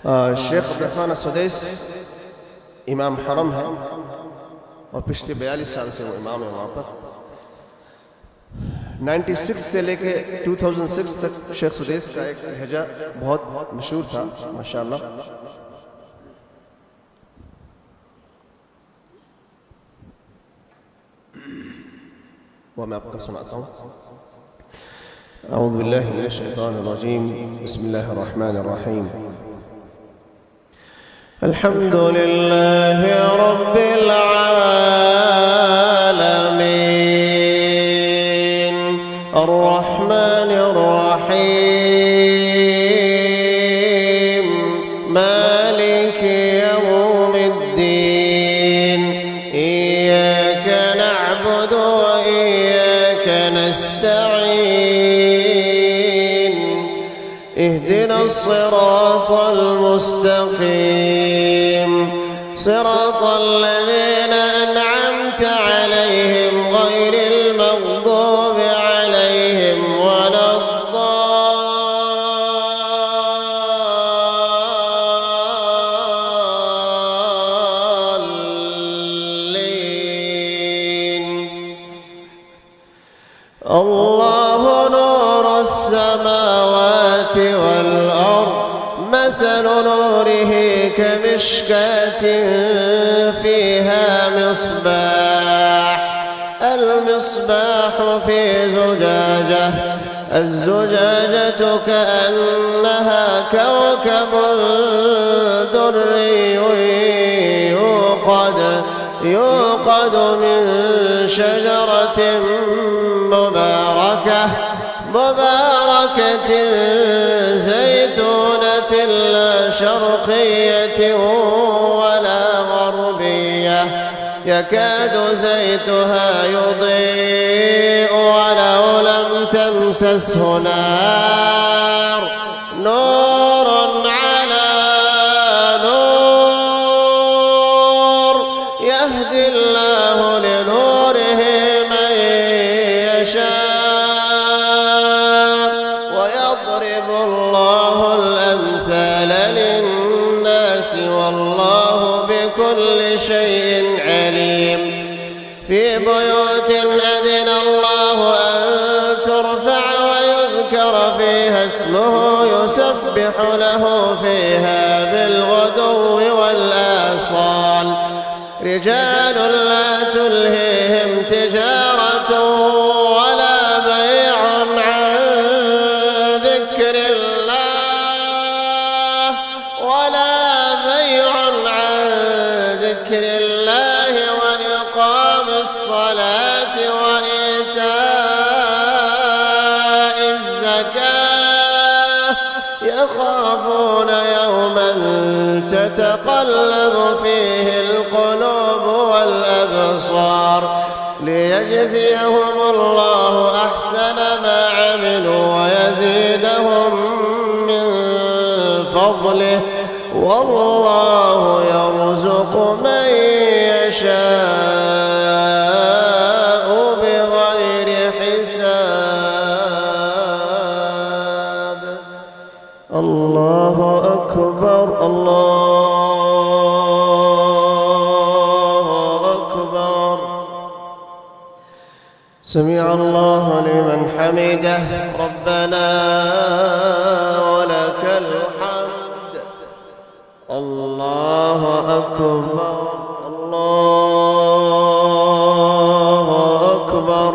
शेख अब्दुल सुदैस इमाम हरम है और पिछले 42 साल से वो इमाम है वहाँ पर। 96 से लेके 2006 तक शेख सुदैस का एक लहजा बहुत मशहूर था माशाअल्लाह। वो मैं आपको सुनाता हूँ। अऊज़ु बिल्लाहि मिनश शैतानिर रजीम, बिस्मिल्लाहिर रहमानिर रहीम। अल्हम्दुलिल्लाहि रब्बिल आलमीन, अर्रहमानिर रहीम, मालिकि यौमिद्दीन, इय्याका नअबुदु व इय्याका नस्तईन, इहदिना الصراط المستقيم، صراط الذين أنعمت عليهم غير المغضوب عليهم ولا الضالين. الله نور السماوات والأرض، مثل نوره كمشكاة فيها مصباح، المصباح في زجاجة، الزجاجة كأنها كوكب دري يوقد من شجرة مباركة زيتونة لا شرقية ولا غربية، يكاد زيتها يضيء ولو لم تمسسه نار، نور على نور، يهدي الله لنوره من يشاء، ويضرب الله الأمثال للناس والله بكل شيء عليم. في بيوت أذن الله أن ترفع ويذكر فيها اسمه يسبح له فيها بالغدو والآصال، رجال لا تلهيهم تجارة ولا بيع عن ذكر الله وإقام الصلاة وإيتاء الزكاة، يخافون يوما تتقلب فيه القلوب والأبصار، ليجزيهم الله أحسن ما عملوا ويزيدهم من فضله، والله يرزق من يشاء بغير حساب. الله أكبر، الله أكبر. سمع الله لمن حمده، ربنا ولك الحمد. الله أكبر، الله أكبر.